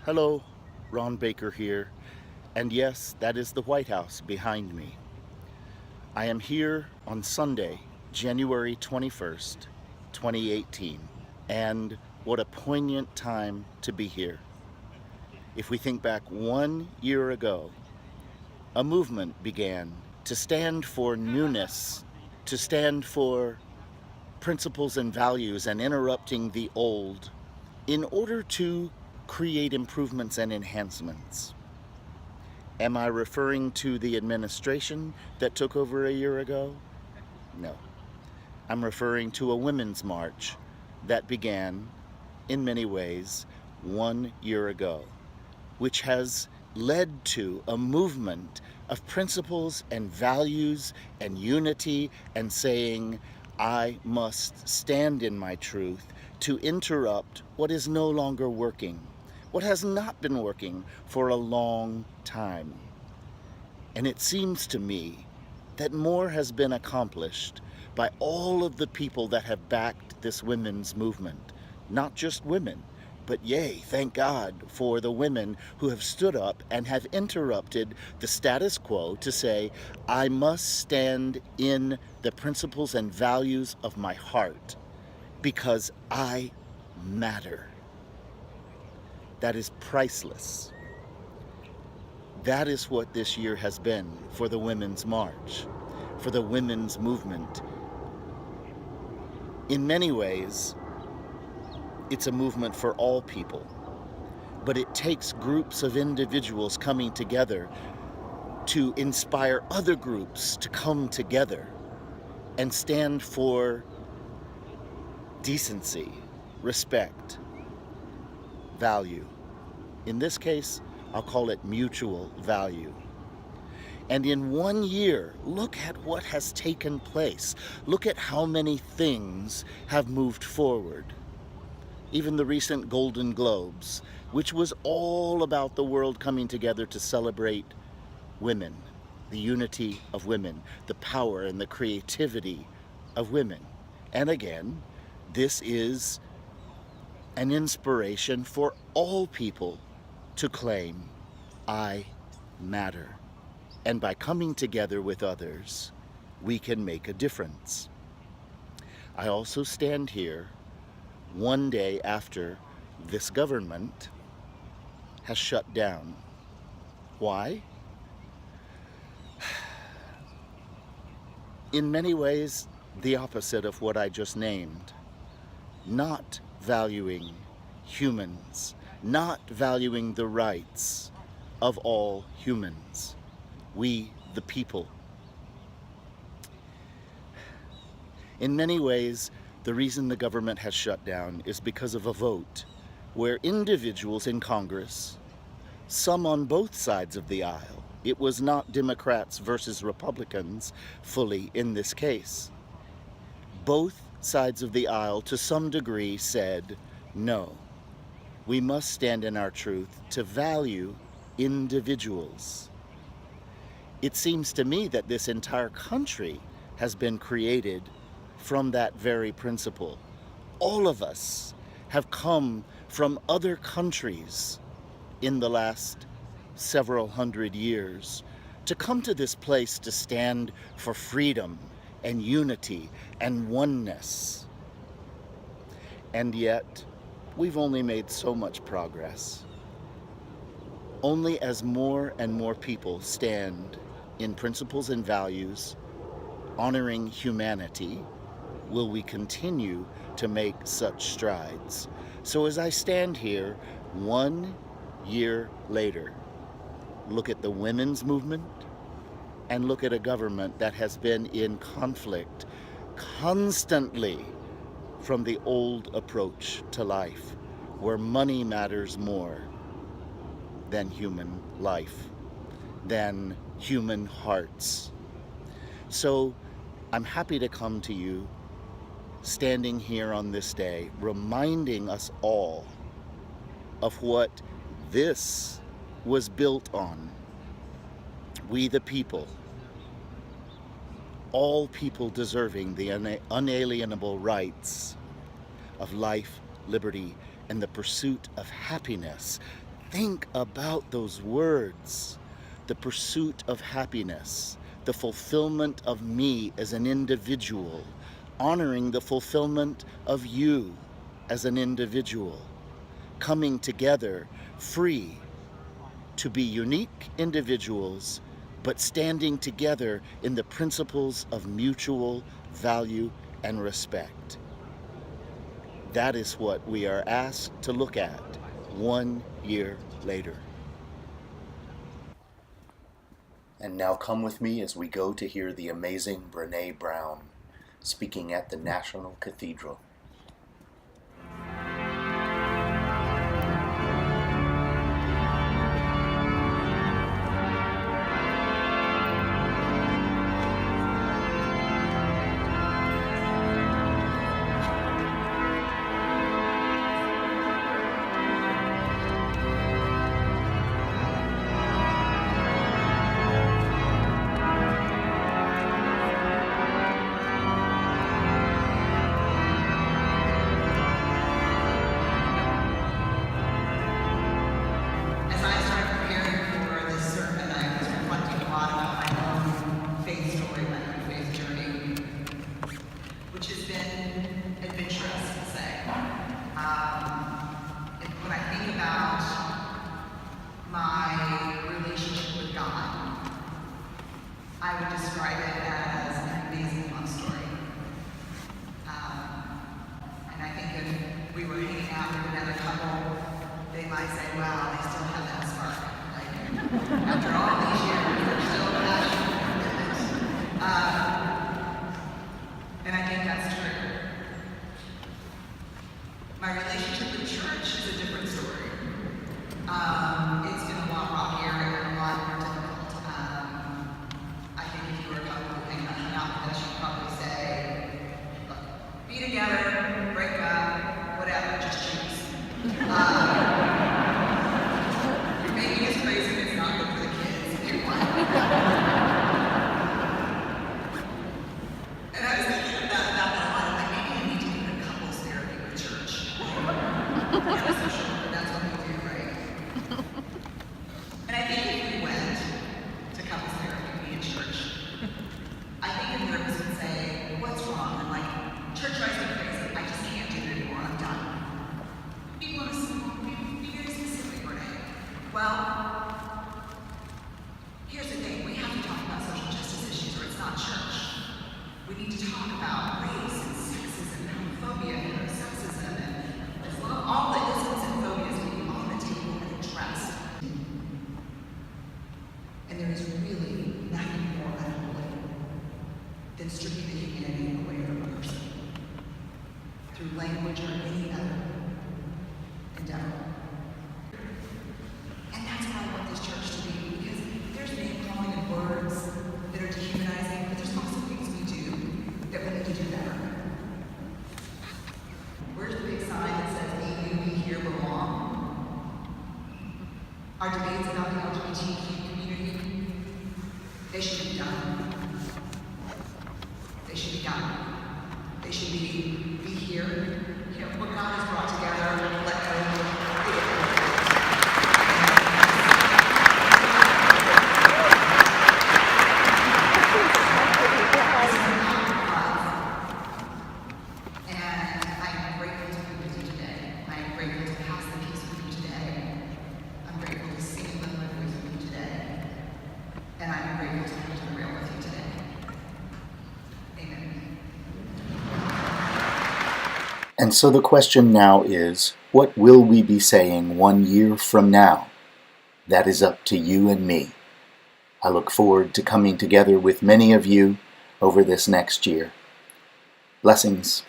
Hello, Ron Baker here, and yes, that is the White House behind me. I am here on Sunday, January 21st, 2018, and what a poignant time to be here. If we think back 1 year ago, a movement began to stand for newness, to stand for principles and values and interrupting the old in order to create improvements and enhancements. Am I referring to the administration that took over a year ago? No. I'm referring to a women's march that began, in many ways, 1 year ago, which has led to a movement of principles and values and unity and saying, I must stand in my truth to interrupt what is no longer working, what has not been working for a long time. And it seems to me that more has been accomplished by all of the people that have backed this women's movement. Not just women, but yea, thank God for the women who have stood up and have interrupted the status quo to say, I must stand in the principles and values of my heart because I matter. That is priceless. That is what this year has been for the Women's March, for the women's movement. In many ways, it's a movement for all people, but it takes groups of individuals coming together to inspire other groups to come together and stand for decency, respect, value. In this case, I'll call it mutual value. And in 1 year, look at what has taken place. Look at how many things have moved forward. Even the recent Golden Globes, which was all about the world coming together to celebrate women, the unity of women, the power and the creativity of women. And again, this is an inspiration for all people to claim, I matter. And by coming together with others, we can make a difference. I also stand here one day after this government has shut down. Why? In many ways, the opposite of what I just named. Not valuing humans, not valuing the rights of all humans. We, the people. In many ways, the reason the government has shut down is because of a vote where individuals in Congress, some on both sides of the aisle, it was not Democrats versus Republicans fully in this case. Both sides of the aisle, to some degree, said, no, we must stand in our truth to value individuals. It seems to me that this entire country has been created from that very principle. All of us have come from other countries in the last several hundred years to come to this place to stand for freedom and unity and oneness. And yet, we've only made so much progress. Only as more and more people stand in principles and values, honoring humanity, will we continue to make such strides. So as I stand here 1 year later, look at the women's movement and look at a government that has been in conflict constantly from the old approach to life, where money matters more than human life, than human hearts. So I'm happy to come to you standing here on this day, reminding us all of what this was built on. We the people, all people deserving the unalienable rights of life, liberty, and the pursuit of happiness. think about those words. The pursuit of happiness, the fulfillment of me as an individual, honoring the fulfillment of you as an individual, coming together free to be unique individuals, but standing together in the principles of mutual value and respect. That is what we are asked to look at 1 year later. And now come with me as we go to hear the amazing Brene Brown speaking at the National Cathedral. I would describe it as an amazing love story. And I think if we were hanging out with another couple, they might say, wow, they still have that spark. Like, after all these years, they're still passionate. And I think that's true. My relationship with church is a different story. It's been a lot rockier and a lot more difficult. I think if you were a couple who hung out with us, you'd probably say, look, be together, break up, whatever, just choose. You're making us crazy and it's not good for the kids. Pick one. And I was thinking about that a lot. Like, maybe I need to do a couples therapy with church. I'm not so sure, but that's what we do, right? And I think if we went to couples therapy, me and church, I think the therapist would say, what's wrong? I'm like, church drives me crazy. I just can't do it anymore. I'm done. Be very specific, Brene. Well, here's the thing. We have to talk about social justice issues or it's not church. We need to talk about race and sexism, homophobia, sexism, and Islam. All the isms and phobias we need on the table and addressed. And there is really nothing more unholy than stripping the humanity away from a person through language or any other endeavor. And that's why I want this church to be, because there's name calling and words that are dehumanizing, but there's also things we do that we need to do better. Where's the big sign that says, "EU, we here belong"? Our debates about the LGBTQ community, they should be done. They should be done. They should be here. You know, what God has brought together, let go. And I'm grateful to be with you today. I'm grateful to pass the peace with you today. I'm grateful to sing the memories with you today. And I'm grateful to come to the rail with you today. Amen. And so the question now is, what will we be saying 1 year from now? That is up to you and me. I look forward to coming together with many of you over this next year. Blessings.